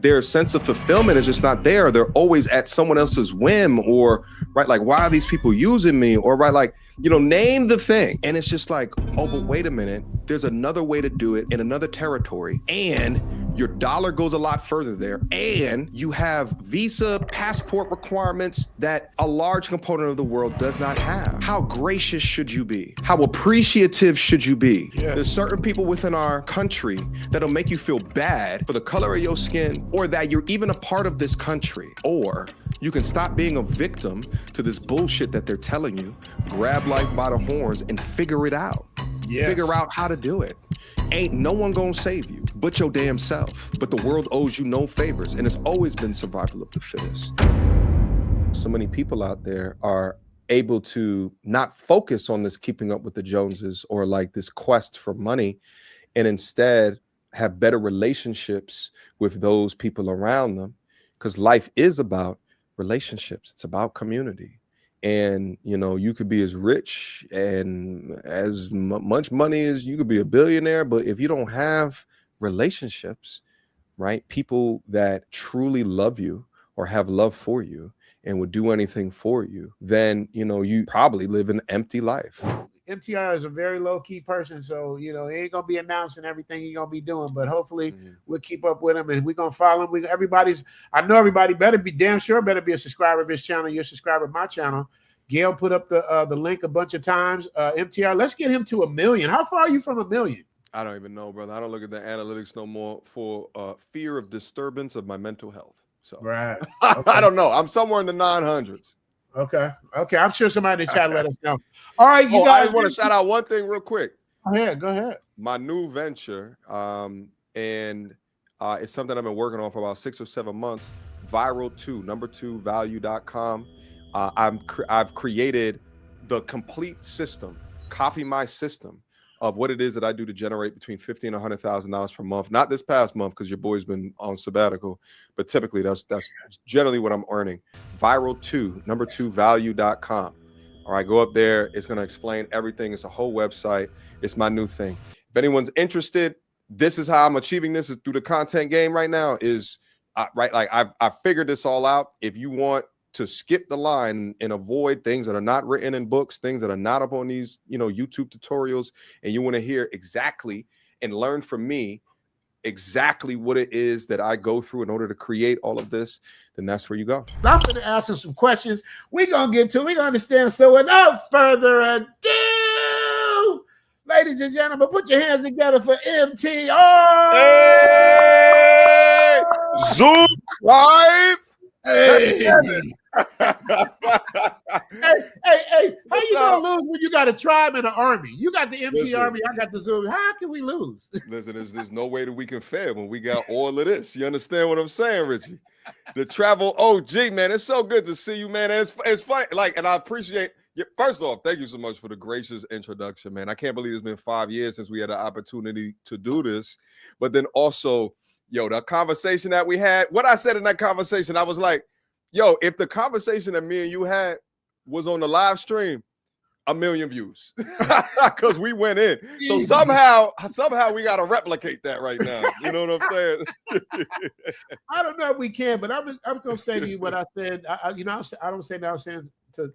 their sense of fulfillment is just not there. They're always at someone else's whim, or right, like, why are these people using me? Or right, like, you know, name the thing. And it's just like, oh, but wait a minute, there's another way to do it in another territory, and your dollar goes a lot further there, and you have visa, passport requirements that a large component of the world does not have. How gracious should you be? How appreciative should you be? Yeah. There's certain people within our country that'll make you feel bad for the color of your skin, or that you're even a part of this country. Or you can stop being a victim to this bullshit that they're telling you, grab life by the horns and figure it out. Yes. Figure out how to do it. Ain't no one gonna save you but your damn self. But the world owes you no favors, and it's always been survival of the fittest. So many people out there are able to not focus on this keeping up with the Joneses or like this quest for money, and instead have better relationships with those people around them, because life is about relationships. It's about community. And, you know, you could be as rich and as much money as you could be a billionaire, but if you don't have relationships, right? People that truly love you or have love for you and would do anything for you, then, you know, you probably live an empty life. MTR is a very low-key person, so, you know, he ain't gonna be announcing everything he's gonna be doing, but hopefully we'll keep up with him, and we're gonna follow him. I know everybody better be damn sure better be a subscriber of his channel. You're a subscriber of my channel. Gail put up the link a bunch of times. MTR, let's get him to 1 million. How far are you from 1 million? I don't even know, brother. I don't look at the analytics no more for fear of disturbance of my mental health. So right. Okay. I don't know. I'm somewhere in the 900s. Okay. I'm sure somebody in the chat let us know. All right, you guys. I just want to shout out one thing real quick. Go ahead. My new venture, and it's something I've been working on for about 6 or 7 months. Viral2value.com. I've created the complete system, copy my system of what it is that I do to generate between $50,000 and $100,000 per month. Not this past month, because your boy's been on sabbatical, but typically that's generally what I'm earning. Viral2value.com. All right, go up there. It's going to explain everything. It's a whole website. It's my new thing. If anyone's interested, this is how I'm achieving this, is through the content game right now. Is right, like I've figured this all out. If you want to skip the line and avoid things that are not written in books, things that are not up on these, you know, YouTube tutorials, and you want to hear exactly and learn from me exactly what it is that I go through in order to create all of this, then that's where you go. I'm going to ask him some questions. We're going to get to it. We're going to understand. So without further ado, ladies and gentlemen, put your hands together for MTR. Hey! Zoom live. Hey. hey, how you gonna lose when you got a tribe and an army? You got the MT army, I got the Zoom. How can we lose? Listen, there's no way that we can fail when we got all of this. You understand what I'm saying, Richie? The travel OG, man. It's so good to see you, man. And it's funny, like, and I appreciate you. First off, thank you so much for the gracious introduction, man. I can't believe it's been 5 years since we had the opportunity to do this. But then also, yo, the conversation that we had, what I said in that conversation, I was like, yo, if the conversation that me and you had was on the live stream, 1 million views, because we went in. So somehow we got to replicate that right now. You know what I'm saying? I don't know if we can, but I'm going to say to you what I said. I don't say that. I'm saying to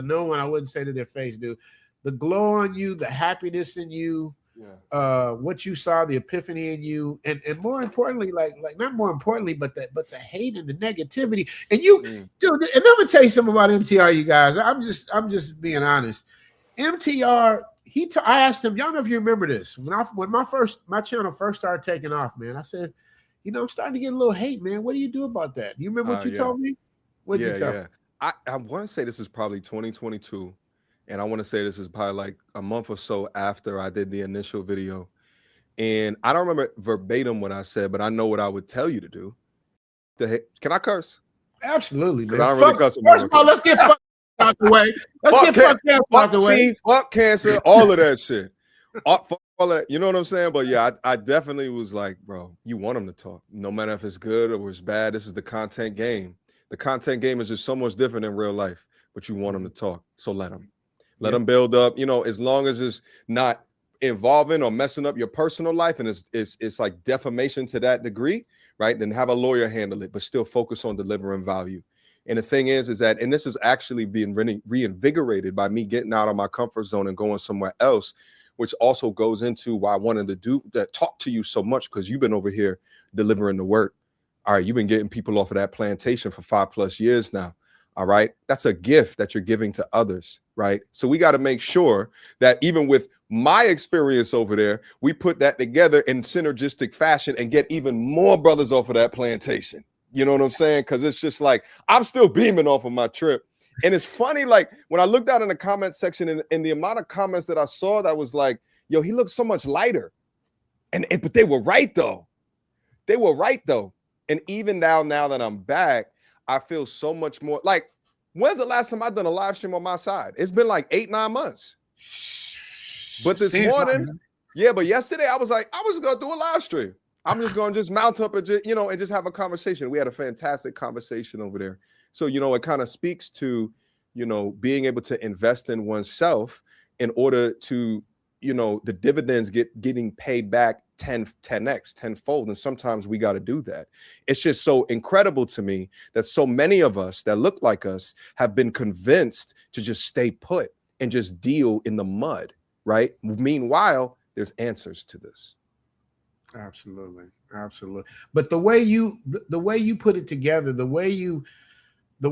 no one. I wouldn't say to their face, dude. The glow on you, the happiness in you, what you saw, the epiphany in you, and more importantly, like not more importantly, but the hate and the negativity. And you, dude, and I'm gonna tell you something about MTR, you guys. I'm just being honest. MTR, I asked him, y'all know if you remember this, when my channel first started taking off, man. I said, you know, I'm starting to get a little hate, man. What do you do about that? You remember what you told me? What did you tell me? I want to say this is probably 2022. And I want to say this is probably like a month or so after I did the initial video. And I don't remember verbatim what I said, but I know what I would tell you to do. Can I curse? Absolutely, man. I don't really cuss. First of all, let's get fucked out the way. Let's get fucked out the way. Fuck cancer, all of that shit. All of that, you know what I'm saying? But yeah, I definitely was like, bro, you want them to talk. No matter if it's good or it's bad, this is the content game. The content game is just so much different in real life, but you want them to talk. So let them. Let them build up, you know, as long as it's not involving or messing up your personal life and it's like defamation to that degree, right? Then have a lawyer handle it, but still focus on delivering value. And the thing is that, and this is actually being reinvigorated by me getting out of my comfort zone and going somewhere else, which also goes into why I wanted to do that, talk to you so much, because you've been over here delivering the work. All right, you've been getting people off of that plantation for 5+ years now. All right, that's a gift that you're giving to others, right? So we got to make sure that even with my experience over there, we put that together in synergistic fashion and get even more brothers off of that plantation. You know what I'm saying? Because it's just like, I'm still beaming off of my trip. And it's funny, like when I looked out in the comment section and the amount of comments that I saw, that was like, yo, he looks so much lighter. But they were right though. They were right though. And even now that I'm back, I feel so much more like, when's the last time I've done a live stream on my side? It's been like 8-9 months. But this morning, but yesterday I was like, I was gonna do a live stream. I'm just gonna mount up and just have a conversation. We had a fantastic conversation over there. So, it kind of speaks to, being able to invest in oneself in order to, the dividends getting paid back 10x, tenfold. And sometimes we got to do that. It's just so incredible to me that so many of us that look like us have been convinced to just stay put and just deal in the mud, right? Meanwhile, there's answers to this. Absolutely. But the way you put it together, the way you, I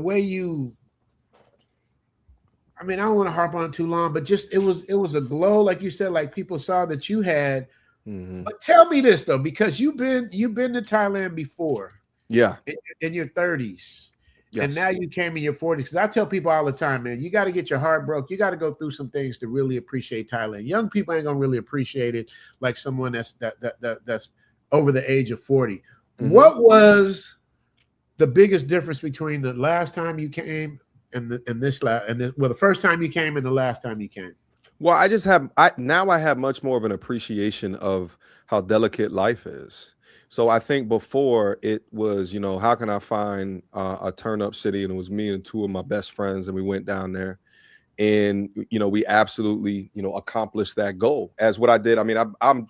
mean, I don't want to harp on too long, but just it was a glow, like you said, like people saw that you had. Mm-hmm. But tell me this though, because you've been to Thailand before, in your 30s, yes. And now you came in your 40s. Because I tell people all the time, man, you got to get your heart broke. You got to go through some things to really appreciate Thailand. Young people ain't gonna really appreciate it like someone that's over the age of 40. Mm-hmm. What was the biggest difference between the last time you came and the first time you came and the last time you came? Well, I have much more of an appreciation of how delicate life is. So I think before it was, how can I find a turn up city? And it was me and two of my best friends, and we went down there, and we absolutely accomplished that goal. As what I did, I mean, I'm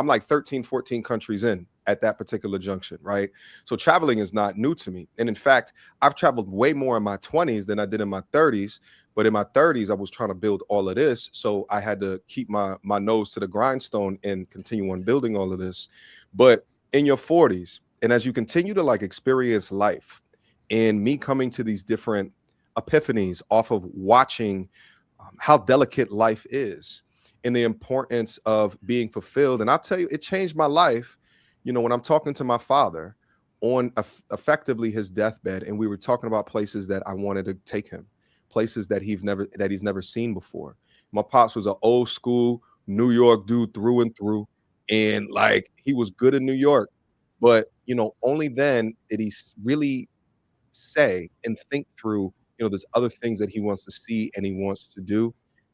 like 13, 14 countries in at that particular junction, right? So traveling is not new to me, and in fact, I've traveled way more in my 20s than I did in my 30s. But in my 30s, I was trying to build all of this. So I had to keep my nose to the grindstone and continue on building all of this. But in your 40s, and as you continue to experience life, and me coming to these different epiphanies off of watching how delicate life is and the importance of being fulfilled. And I'll tell you, it changed my life. When I'm talking to my father on effectively his deathbed, and we were talking about places that I wanted to take him. Places that he's never seen before. My pops was an old school New York dude through and through, and he was good in New York, but only then did he really say and think through there's other things that he wants to see and he wants to do,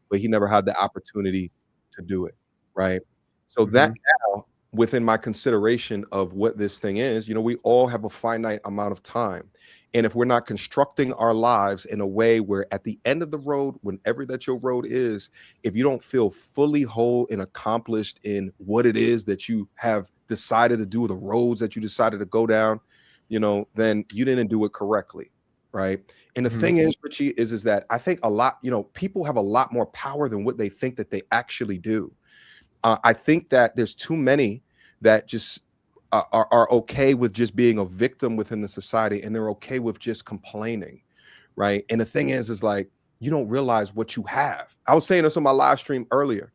but he never had the opportunity to do it, right? So that now within my consideration of what this thing is, we all have a finite amount of time. And if we're not constructing our lives in a way where at the end of the road, whenever that your road is, if you don't feel fully whole and accomplished in what it is that you have decided to do, the roads that you decided to go down, then you didn't do it correctly, right? And the thing is, Richie, is that I think a lot, people have a lot more power than what they think that they actually do. I think that there's too many that just are okay with just being a victim within the society, and they're okay with just complaining, right? And the thing is you don't realize what you have. I was saying this on my live stream earlier.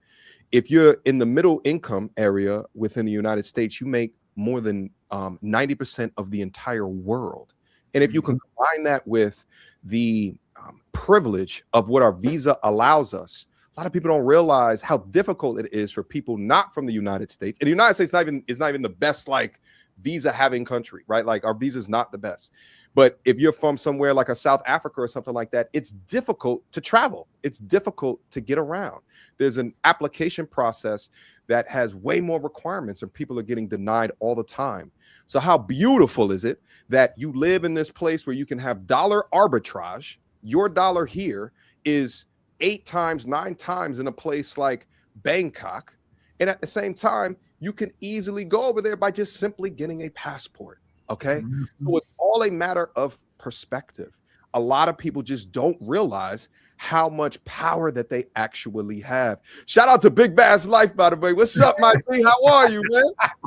If you're in the middle income area within the United States, you make more than 90% of the entire world. And if you can combine that with the privilege of what our visa allows us, a lot of people don't realize how difficult it is for people not from the United States. And the United States is not even the best visa having country, right? Our visa is not the best. But if you're from somewhere like a South Africa or something like that, it's difficult to travel. It's difficult to get around. There's an application process that has way more requirements, and people are getting denied all the time. So how beautiful is it that you live in this place where you can have dollar arbitrage? Your dollar here is 8 times, 9 times in a place like Bangkok. And at the same time, you can easily go over there by just simply getting a passport. Okay. Mhm. So it's all a matter of perspective. A lot of people just don't realize how much power that they actually have. Shout out to Big Bass Life, by the way. What's up, my B? How are you, man?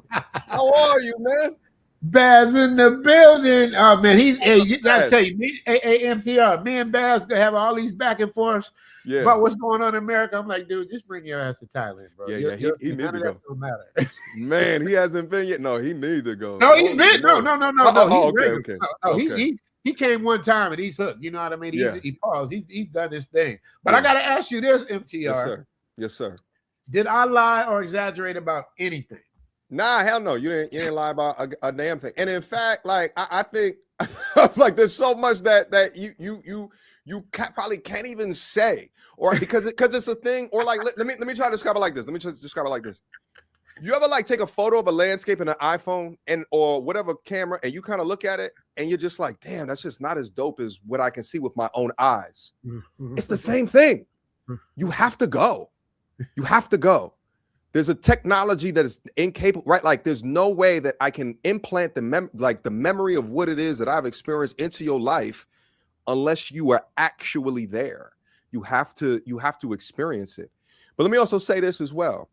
How are you, man? Baz in the building. Oh man, hey, you gotta Baz. tell you, MTR, me and Baz gonna have all these back and forths Yeah. about what's going on in America. I'm like, dude, just bring your ass to Thailand, bro. Yeah, he need none to of go. that's gonna matter. Man, he hasn't been yet. No, he needs to go. No, he's been no. He's Okay, regular. okay. No, Okay. he came one time and he's hooked. You know what I mean? Yeah. He paused. He's done this thing. But Yeah. I gotta ask you this, MTR. Yes, sir. Yes, sir. Did I lie or exaggerate about anything? Nah, hell no. You didn't lie about a damn thing. And in fact, like I think like there's so much that you probably can't even say, or because it's a thing, or like let me try to describe it like this. Let me just describe it like this. You ever like take a photo of a landscape in an iPhone and or whatever camera, and you kind of look at it and you're just like, damn, that's just not as dope as what I can see with my own eyes. It's the same thing. You have to go. You have to go. There's a technology that is incapable, right? Like there's no way that I can implant the memory of what it is that I've experienced into your life unless you are actually there. You have to experience it. But let me also say this as well.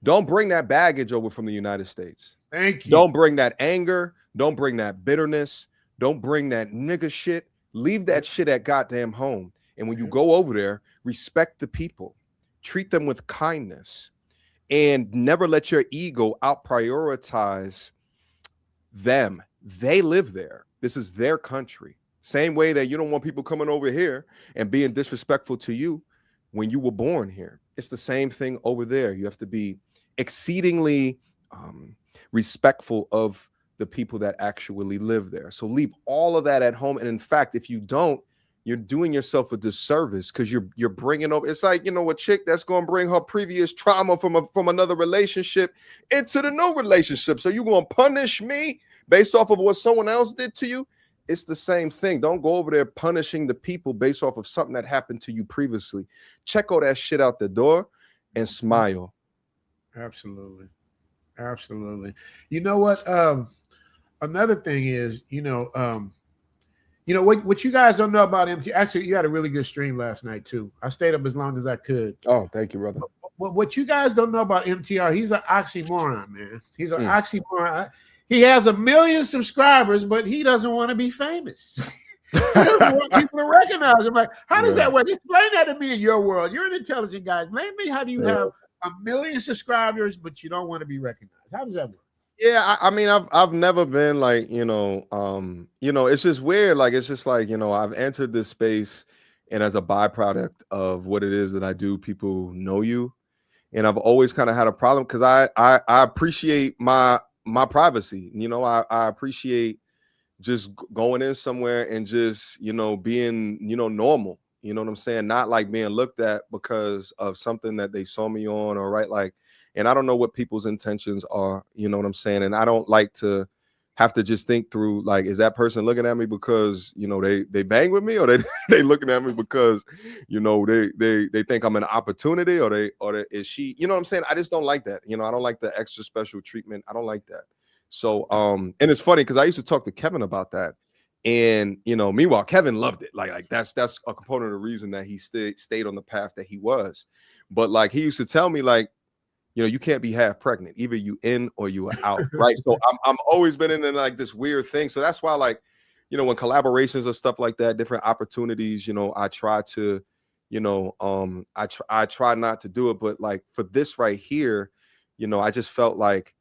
Don't bring that baggage over from the United States. Thank you. Don't bring that anger. Don't bring that bitterness. Don't bring that nigga shit. Leave that shit at goddamn home. And when you go over there, respect the people. Treat them with kindness. And never let your ego out prioritize them. They live there. This is their country. Same way that you don't want people coming over here and being disrespectful to you when you were born here. It's the same thing over there. You have to be exceedingly respectful of the people that actually live there. So leave all of that at home. And in fact, if you don't, you're doing yourself a disservice because you're bringing over. It's like, a chick that's going to bring her previous trauma from another relationship into the new relationship. So you're going to punish me based off of what someone else did to you. It's the same thing. Don't go over there punishing the people based off of something that happened to you previously. Check all that shit out the door and smile. Absolutely. You know what? Another thing is, what you guys don't know about MT. Actually, you had a really good stream last night too. I stayed up as long as I could. Oh, thank you, brother. What you guys don't know about MTR, he's an oxymoron, man. He's an oxymoron. He has 1 million subscribers, but he doesn't want to be famous. He doesn't want people to recognize him. Like, how does that work? Explain that to me in your world. You're an intelligent guy. Explain me, how do you have 1 million subscribers, but you don't want to be recognized? How does that work? Yeah, I mean, I've never been like, it's just weird. Like, it's just like, I've entered this space, and as a byproduct of what it is that I do, people know you. And I've always kind of had a problem because I appreciate my privacy. I appreciate just going in somewhere and just, being, normal. You know what I'm saying? Not like being looked at because of something that they saw me on, or right. Like, and I don't know what people's intentions are. You know what I'm saying? And I don't like to have to just think through, like, is that person looking at me because, they bang with me, or they looking at me because, they think I'm an opportunity, or is she, you know what I'm saying? I just don't like that. I don't like the extra special treatment. I don't like that. So, and it's funny because I used to talk to Kevin about that. And, meanwhile, Kevin loved it. Like that's a component of the reason that he stayed on the path that he was. But like, he used to tell me, like, you can't be half pregnant. Either you in or you are out, right? So I'm always been in like this weird thing. So that's why, like, when collaborations or stuff like that, different opportunities, I try to, I try not to do it. But like for this right here, I just felt like,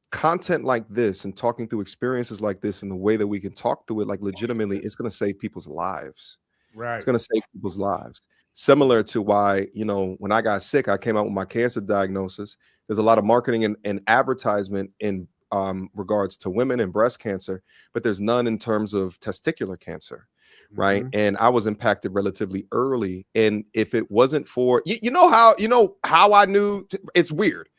content like this and talking through experiences like this and the way that we can talk through it, like legitimately, it's going to save people's lives. Right. It's going to save people's lives. Similar to why, when I got sick, I came out with my cancer diagnosis. There's a lot of marketing and advertisement in regards to women and breast cancer, but there's none in terms of testicular cancer, right? And I was impacted relatively early. And if it wasn't for, how I knew, it's weird.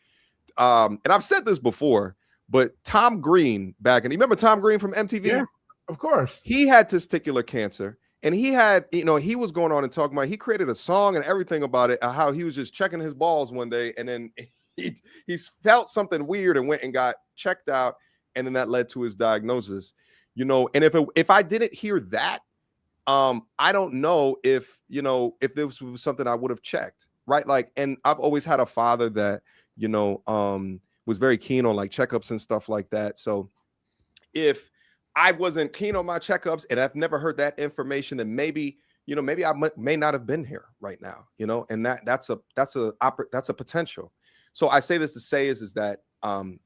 And I've said this before, but Tom Green you remember Tom Green from MTV? Yeah, of course. He had testicular cancer. And he had, he was going on and talking about, he created a song and everything about it, how he was just checking his balls one day. And then he felt something weird and went and got checked out. and then that led to his diagnosis. And if I didn't hear that, I don't know if if this was something I would have checked, right? Like, and I've always had a father that was very keen on like checkups and stuff like that. So if I wasn't keen on my checkups and I've never heard that information, then maybe maybe I may not have been here right now, and that's a potential. So I say this to say is that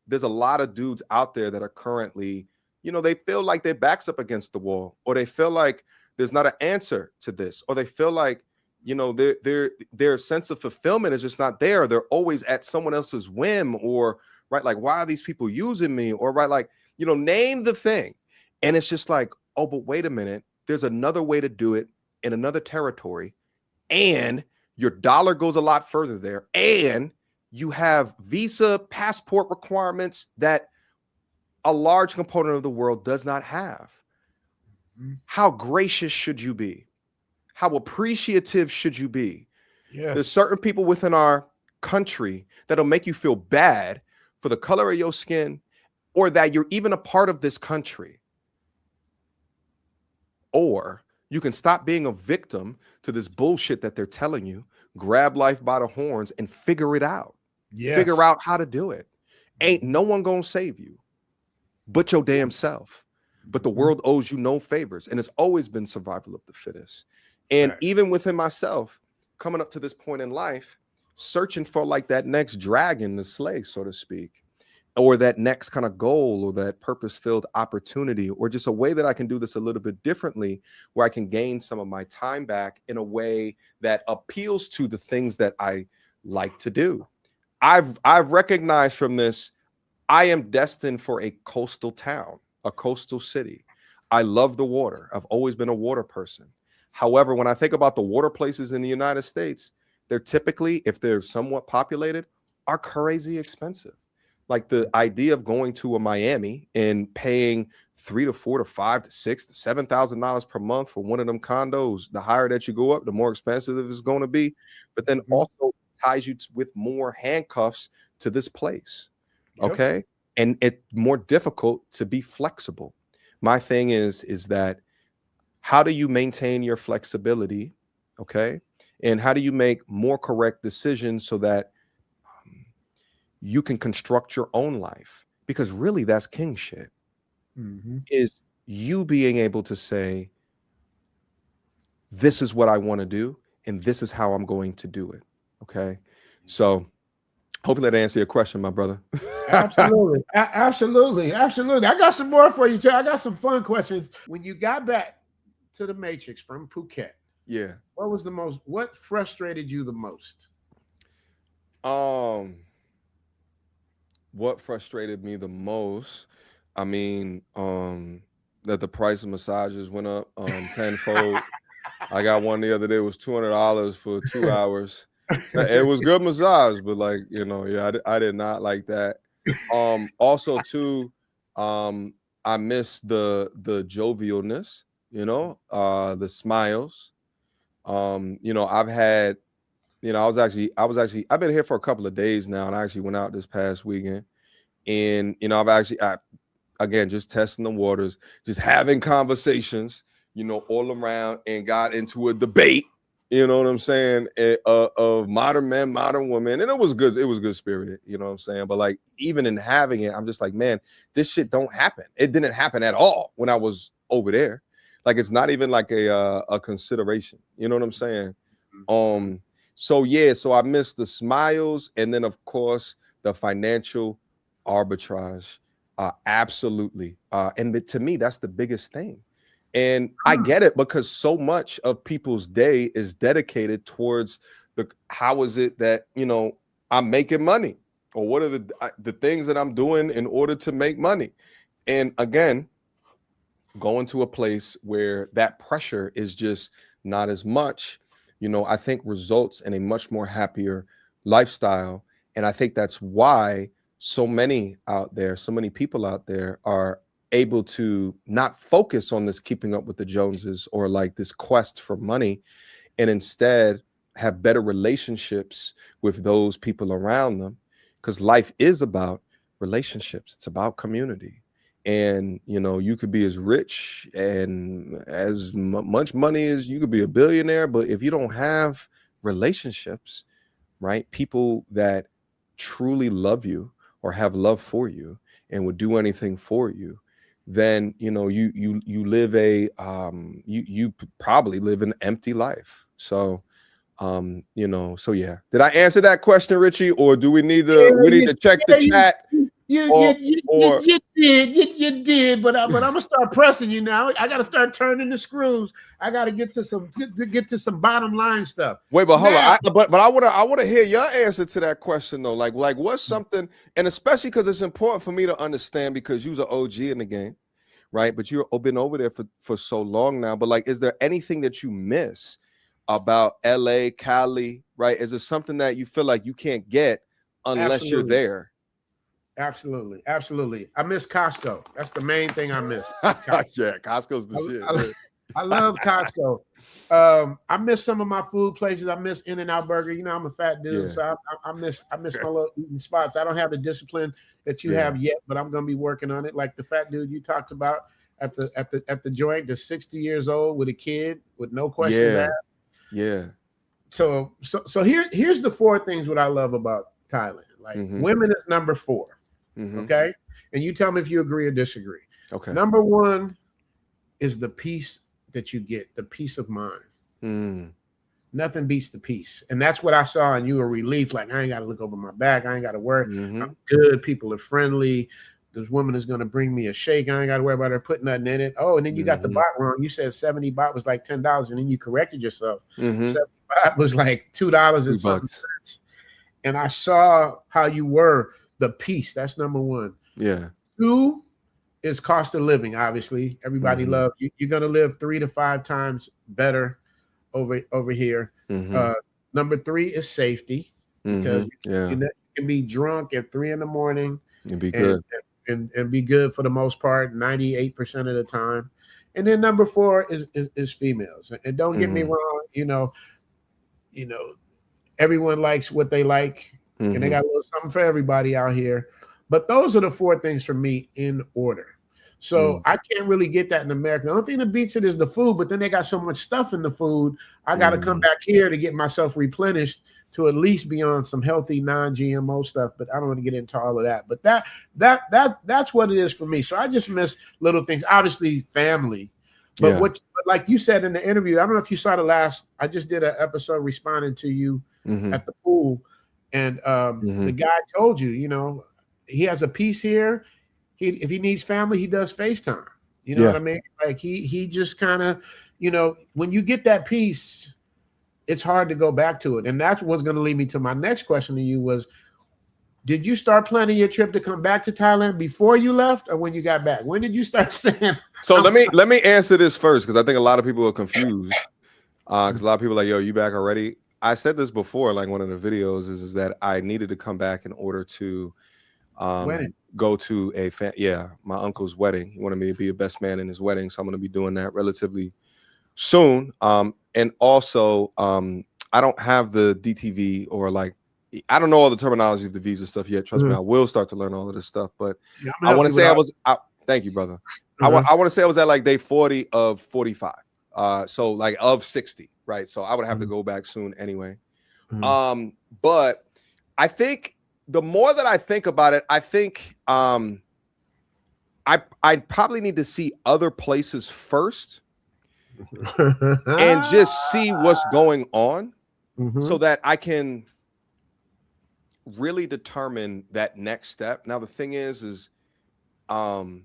there's a lot of dudes out there that are currently, they feel like their back's up against the wall, or they feel like there's not an answer to this, or they feel like, their sense of fulfillment is just not there. They're always at someone else's whim, or right, like, why are these people using me? Or right, like, name the thing. And it's just like, oh, but wait a minute, there's another way to do it in another territory, and your dollar goes a lot further there, and you have visa passport requirements that a large component of the world does not have. How gracious should you be? How appreciative should you be? Yeah. There's certain people within our country that'll make you feel bad for the color of your skin, or that you're even a part of this country. Or you can stop being a victim to this bullshit that they're telling you, grab life by the horns and figure it out. Yes. Figure out how to do it. Ain't no one gonna save you but your damn self. But the world owes you no favors, and it's always been survival of the fittest. And even within myself, coming up to this point in life, searching for like that next dragon to slay, so to speak, or that next kind of goal, or that purpose-filled opportunity, or just a way that I can do this a little bit differently, where I can gain some of my time back in a way that appeals to the things that I like to do. I've recognized from this, I am destined for a coastal town, a coastal city. I love the water. I've always been a water person. However, when I think about the water places in the United States, they're typically, if they're somewhat populated, are crazy expensive. Like the idea of going to a Miami and paying $3,000 to $4,000 to $5,000 to $6,000 to $7,000 per month for one of them condos. The higher that you go up, the more expensive it's going to be. But then also ties you with more handcuffs to this place. Okay. And it's more difficult to be flexible. My thing is that how do you maintain your flexibility? Okay. And how do you make more correct decisions so that you can construct your own life? Because really that's king shit. Is you being able to say, this is what I want to do, and this is how I'm going to do it. Okay. So hopefully that answered your question, my brother. Absolutely. Absolutely. Absolutely. I got some more for you too. I got some fun questions. When you got back to the Matrix from Phuket, yeah, what frustrated you the most? What frustrated me the most, I mean, that the price of massages went up tenfold. I got one the other day, it was $200 for 2 hours. It was good massage, but like, yeah, I did not like that. Also too, I miss the jovialness, the smiles. I've had, I've been here for a couple of days now, and I actually went out this past weekend, and again, just testing the waters, just having conversations, all around, and got into a debate. You know what I'm saying? Of modern men, modern women. And it was good. It was good spirited. You know what I'm saying? But like, even in having it, I'm just like, man, this shit don't happen. It didn't happen at all when I was over there. Like, it's not even like a consideration. You know what I'm saying? So yeah, so I miss the smiles. And then of course, the financial arbitrage. Absolutely. And to me, that's the biggest thing. And I get it, because so much of people's day is dedicated towards how is it that, I'm making money, or what are the things that I'm doing in order to make money. And again, going to a place where that pressure is just not as much, I think results in a much more happier lifestyle. And I think that's why so many people out there are able to not focus on this keeping up with the Joneses, or like this quest for money, and instead have better relationships with those people around them. Because life is about relationships. It's about community. and you know, you could be as rich and as much money as you could be a billionaire, but if you don't have relationships, right, people that truly love you or have love for you and would do anything for you, then you know, you live a you probably live an empty life. So you know, so yeah, did I answer that question, Richie, or do we need to check the chat? You did, but I'm gonna start pressing you now. I gotta start turning the screws. I gotta get to some bottom line stuff. Wait, but hold on. But I wanna hear your answer to that question though. Like what's something, and especially because it's important for me to understand, because you're an OG in the game, right? But you've been over there for so long now. But like, is there anything that you miss about LA, Cali, right? Is there something that you feel like you can't get unless you're there? Absolutely. I miss Costco. That's the main thing I miss. Yeah, Costco's the shit. I love Costco. I miss some of my food places. I miss In-N-Out Burger. You know, I'm a fat dude, so I miss my little eating spots. I don't have the discipline that you have yet, but I'm gonna be working on it. Like the fat dude you talked about at the joint, that's 60 years old with a kid with no questions asked. Yeah. So here's the 4 things what I love about Thailand. Like women is number 4. Okay. And you tell me if you agree or disagree. Okay. Number 1 is the peace that you get, the peace of mind. Nothing beats the peace. And that's what I saw. And you were relieved. Like, I ain't got to look over my back. I ain't got to worry. I'm good. People are friendly. This woman is going to bring me a shake. I ain't got to worry about her putting nothing in it. Oh, and then you got the baht wrong. You said 70 baht was like $10. And then you corrected yourself. 70 baht was like $2 and something cents. And I saw how you were. The peace. That's number 1. Yeah. 2 is cost of living. Obviously, everybody loves you. You're gonna live 3 to 5 times better over here. Number 3 is safety, because you can be drunk at 3 in the morning and be good and be good for the most part, 98% of the time. And then number 4 is females. And don't get me wrong, you know, everyone likes what they like. And they got a little something for everybody out here. But those are the 4 things for me in order. So I can't really get that in America. The only thing that beats it is the food, but then they got so much stuff in the food. I got to come back here to get myself replenished to at least be on some healthy non-GMO stuff. But I don't want to get into all of that. But that's what it is for me. So I just miss little things. Obviously, family. But but like you said in the interview, I don't know if you saw I just did an episode responding to you at the pool. And the guy told you, you know, he has a piece here. If he needs family, he does FaceTime. You know what I mean? Like he just kind of, you know, when you get that piece, it's hard to go back to it. And that's what's going to lead me to my next question to you was, did you start planning your trip to come back to Thailand before you left or when you got back? When did you start saying? So let me answer this first, because I think a lot of people are confused. Because a lot of people are like, yo, you back already? I said this before, like one of the videos is that I needed to come back in order to go to my uncle's wedding. He wanted me to be a best man in his wedding, so I'm going to be doing that relatively soon. And also, I don't have the DTV, or like, I don't know all the terminology of the visa stuff yet. Trust me, I will start to learn all of this stuff. But I want to say thank you, brother. I want to say I was at like day 40 of 45. So like of 60. Right. So I would have to go back soon anyway. But I think the more that I think about it, I think I probably need to see other places first and just see what's going on so that I can really determine that next step. Now, the thing is when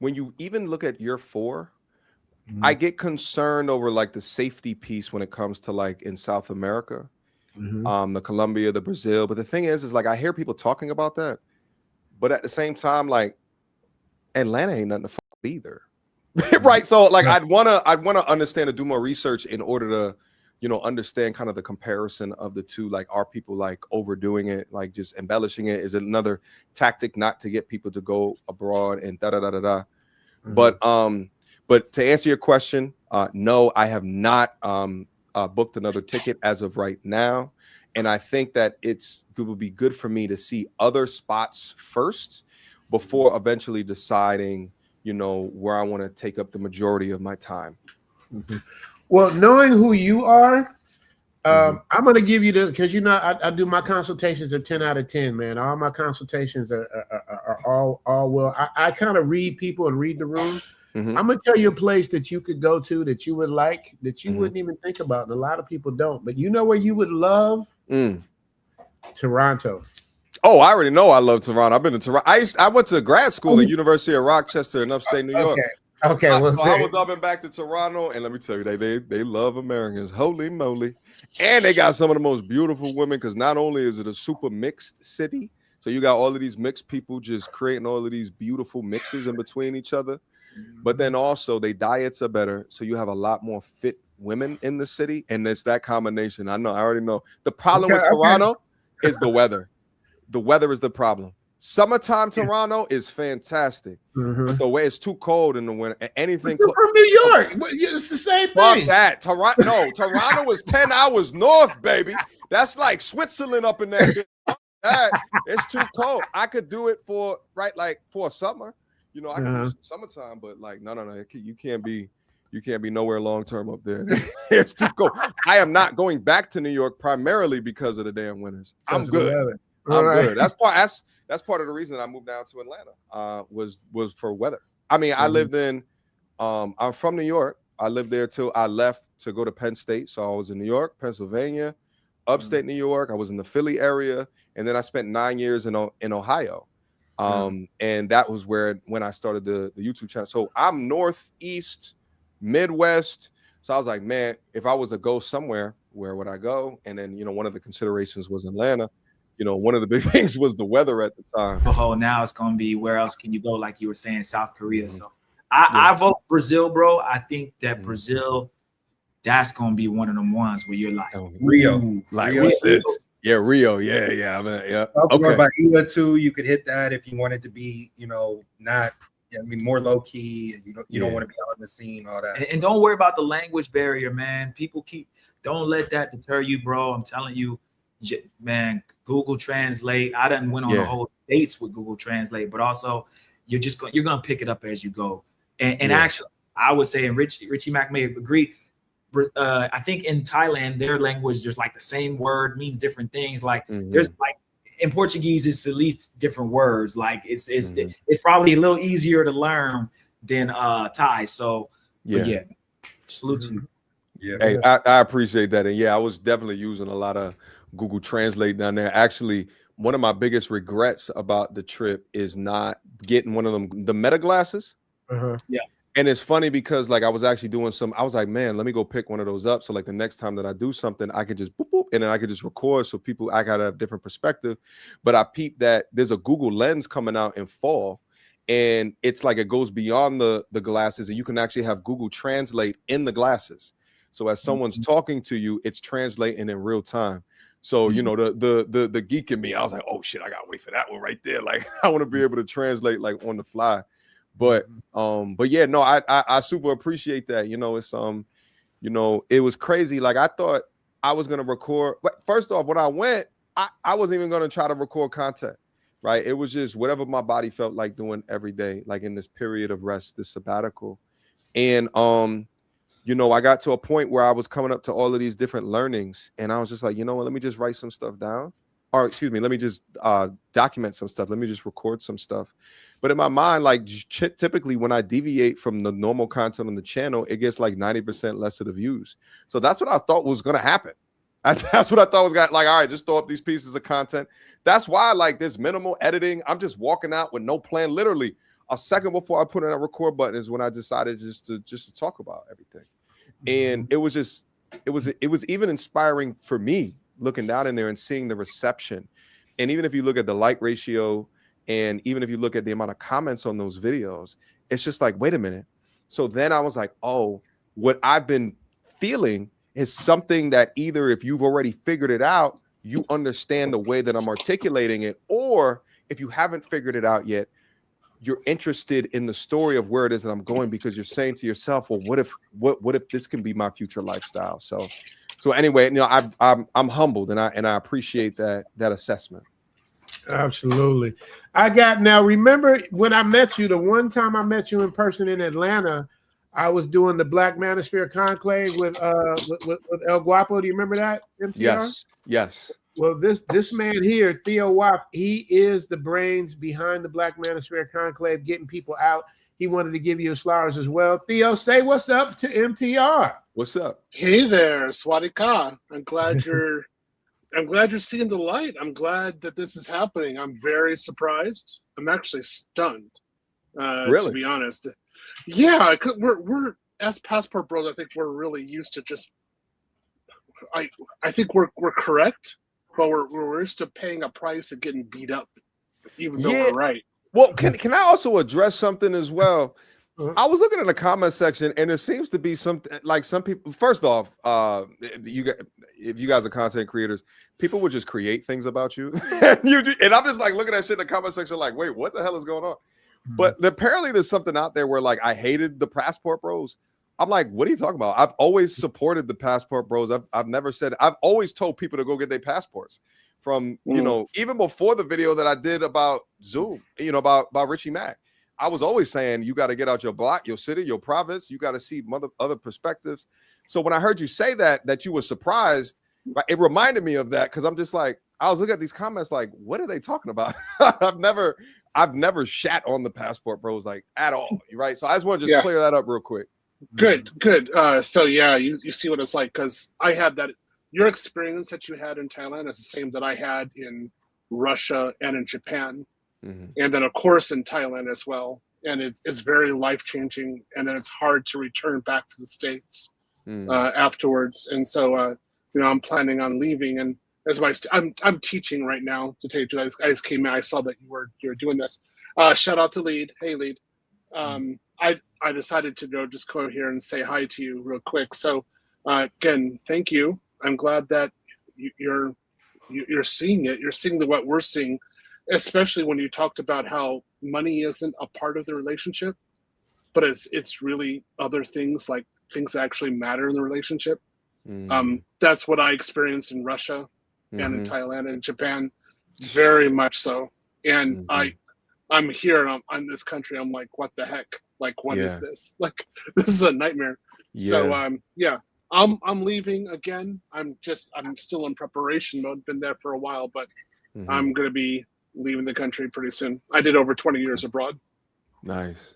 you even look at year 4, I get concerned over like the safety piece when it comes to like in South America, the Colombia, the Brazil. But the thing is like I hear people talking about that, but at the same time, like Atlanta ain't nothing to fuck with either, right? So like I'd wanna understand and do more research in order to, you know, understand kind of the comparison of the two. Like, are people like overdoing it, like just embellishing it? Is it another tactic not to get people to go abroad and da. But to answer your question, no, I have not booked another ticket as of right now. And I think that it would be good for me to see other spots first before eventually deciding, you know, where I want to take up the majority of my time. Well, knowing who you are, I'm going to give you the, because you know I do my consultations are 10 out of 10, man. All my consultations are all well. I kind of read people and read the room. I'm going to tell you a place that you could go to that you would like, that you wouldn't even think about, and a lot of people don't. But you know where you would love? Toronto. Oh, I already know I love Toronto. I've been to Toronto. I went to grad school at University of Rochester in upstate New York. Okay. So I was up and back to Toronto, and let me tell you, they love Americans. Holy moly. And they got some of the most beautiful women, because not only is it a super mixed city, so you got all of these mixed people just creating all of these beautiful mixes in between each other, but then also their diets are better, so you have a lot more fit women in the city, and it's that combination. I already know. The problem with Toronto is the weather. The weather is the problem. Summertime Toronto is fantastic. But the way it's too cold in the winter. Anything from New York. It's the same thing. Fuck that. Toronto is 10 hours north, baby. That's like Switzerland up in there. It's too cold. I could do it for a summer. You know, I can do summertime, but like no. You can't be nowhere long term up there. It's too cold. I am not going back to New York primarily because of the damn winters. I'm good. I'm good. That's part of the reason I moved down to Atlanta. Was for weather. I mean, I lived in I'm from New York. I lived there till I left to go to Penn State. So I was in New York, Pennsylvania, upstate New York. I was in the Philly area, and then I spent 9 years in Ohio. And that was when I started the YouTube channel. So I'm Northeast, Midwest. So I was like, man, if I was to go somewhere, where would I go? And then, you know, one of the considerations was Atlanta. You know, one of the big things was the weather at the time. Oh, now it's going to be, where else can you go? Like you were saying, South Korea. So I vote Brazil, bro. I think that Brazil, that's going to be one of them ones where you're like, Rio. Like, Rio. What's this? Yeah, Rio. Yeah. I mean, yeah. Okay. By Rio too, you could hit that if you wanted to be, you know, not, I mean, more low key. You don't want to be out in the scene, all that. And don't worry about the language barrier, man. Don't let that deter you, bro. I'm telling you. Man, Google Translate. I done went on the whole dates with Google Translate, but also you're gonna pick it up as you go. And actually, I would say, and Richie Mack may agree. I think in Thailand, their language, there's like the same word means different things. Like there's like in Portuguese, it's at least different words. Like it's probably a little easier to learn than Thai. So salute to you. Yeah, hey, I appreciate that, and I was definitely using a lot of Google Translate down there. Actually, one of my biggest regrets about the trip is not getting one of the meta glasses. Yeah. And it's funny because like I was actually doing I was like, man, let me go pick one of those up. So like the next time that I do something, I could just boop, boop, and then I could just record. So I got a different perspective. But I peeped that there's a Google Lens coming out in fall. And it's like it goes beyond the glasses, and you can actually have Google Translate in the glasses. So as someone's talking to you, it's translating in real time. So, you know, the geek in me, I was like, oh shit, I gotta wait for that one right there. Like I want to be able to translate like on the fly. But yeah, no, I super appreciate that. You know, it's you know, it was crazy. Like I thought I was gonna record, but first off, when I went, I wasn't even gonna try to record content, right? It was just whatever my body felt like doing every day, like in this period of rest, this sabbatical. And you know, I got to a point where I was coming up to all of these different learnings, and I was just like, you know what, let me just write some stuff down. Or excuse me, let me just document some stuff. Let me just record some stuff. But in my mind, like typically when I deviate from the normal content on the channel, it gets like 90% less of the views. So that's what I thought was going to happen. That's what I thought was like, all right, just throw up these pieces of content. That's why like this minimal editing, I'm just walking out with no plan. Literally a second before I put in a record button is when I decided just to talk about everything. And it was even inspiring for me looking down in there and seeing the reception. And even if you look at the like ratio, and even if you look at the amount of comments on those videos, it's just like, wait a minute. So then I was like, oh, what I've been feeling is something that either if you've already figured it out, you understand the way that I'm articulating it, or if you haven't figured it out yet, you're interested in the story of where it is that I'm going, because you're saying to yourself, well, what if this can be my future lifestyle? So anyway, you know, I'm humbled, and I appreciate that assessment. Absolutely. Remember when I met you, the one time I met you in person in Atlanta, I was doing the Black Manosphere Conclave with El Guapo. Do you remember that, MTR? Yes. Well, this man here, Theo Waff, he is the brains behind the Black Manosphere Conclave, getting people out. He wanted to give you his flowers as well. Theo, say what's up to MTR. What's up? Hey there, Swadika. I'm glad you're seeing the light. I'm glad that this is happening. I'm very surprised. I'm actually stunned. Really? To be honest. Yeah, we're as Passport Bros, I think we're really used to just I think we're correct, but we're used to paying a price and getting beat up, even though we're right. Well, can I also address something as well? I was looking in the comment section, and there seems to be some people. First off, if you guys are content creators, people would just create things about you, and I'm just like looking at shit in the comment section, like, wait, what the hell is going on? But apparently, there's something out there where like I hated the Passport Bros. I'm like, what are you talking about? I've always supported the Passport Bros. I've never said. I've always told people to go get their passports. From even before the video that I did about Zoom, about Richie Mack. I was always saying you got to get out your block, your city, your province. You got to see other perspectives. So when I heard you say that you were surprised, it reminded me of that because I'm just like, I was looking at these comments like, what are they talking about? I've never shat on the Passport Bros like at all, right? So I just want to just clear that up real quick. Good. So yeah, you see what it's like because I had that. Your experience that you had in Thailand is the same that I had in Russia and in Japan. And then, of course, in Thailand as well. And it's very life-changing. And then it's hard to return back to the States afterwards. And so, I'm planning on leaving. And I'm teaching right now to tell you, I just came in. I saw that you're doing this. Shout out to Lead. Hey, Lead. I decided to just come here and say hi to you real quick. So, again, thank you. I'm glad that you're seeing it. You're seeing what we're seeing, especially when you talked about how money isn't a part of the relationship, but it's really other things, like things that actually matter in the relationship. That's what I experienced in Russia and in Thailand and Japan, very much so. And I'm here and I'm in this country. I'm like, what the heck? Like, what is this? Like, this is a nightmare. So, I'm leaving again. I'm still in preparation mode. Been there for a while, but I'm going to be leaving the country pretty soon. I did over 20 years abroad. Nice.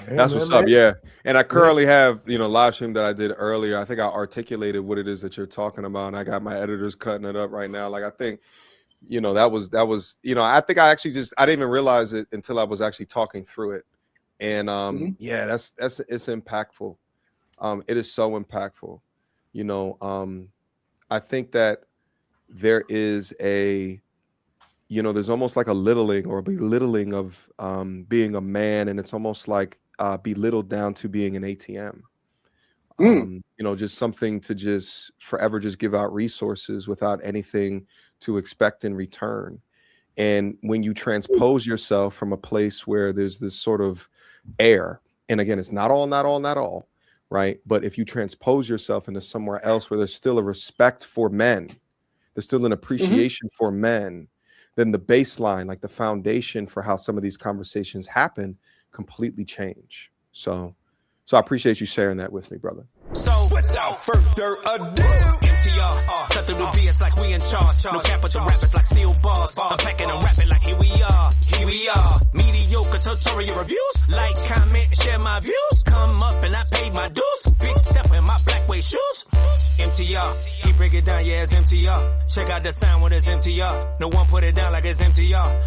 That's what's up. Yeah. And I currently have, live stream that I did earlier. I think I articulated what it is that you're talking about. And I got my editors cutting it up right now. Like, I think, that was, I think I actually I didn't even realize it until I was actually talking through it. And it's impactful. It is so impactful. I think that there is there's almost like a littling or a belittling of being a man, and it's almost like belittled down to being an ATM. Just something to just forever just give out resources without anything to expect in return. And when you transpose yourself from a place where there's this sort of air, and again, it's not all, right? But if you transpose yourself into somewhere else where there's still a respect for men, there's still an appreciation for men, then the baseline, like the foundation for how some of these conversations happen, completely change. So I appreciate you sharing that with me, brother. So without further ado, MTR, cut through the BS like we in charge. No cap with the rappers like steel bars. I'm packing and rapping like here we are. Mediocre tutorial reviews. Like, comment, share my views. Come up and I paid my dues. Big step in my black way shoes. MTR, he break it down, yeah, it's MTR. Check out the sound with his MTR. No one put it down like it's MTR.